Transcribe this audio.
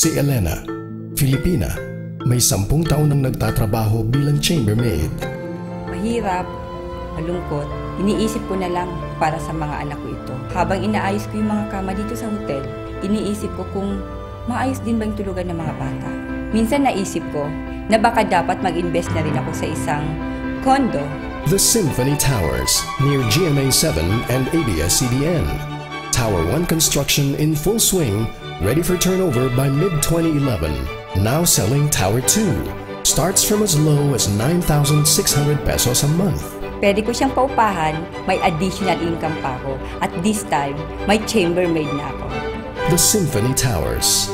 Si Elena, Filipina, may 10 taon nang nagtatrabaho bilang chambermaid. Mahirap, malungkot, iniisip ko na lang para sa mga anak ko ito. Habang inaayos ko yung mga kama dito sa hotel, iniisip ko kung maayos din ba yung tulugan ng mga bata. Minsan naisip ko na baka dapat mag-invest na rin ako sa isang condo. The Symphony Towers, near GMA 7 and ABS-CBN. Tower 1 construction in full swing, ready for turnover by mid-2011. Now selling Tower 2. Starts from as low as 9,600 pesos a month. Pwede ko siyang paupahan, may additional income pa ako. At this time, may chambermaid na ako. The Symphony Towers.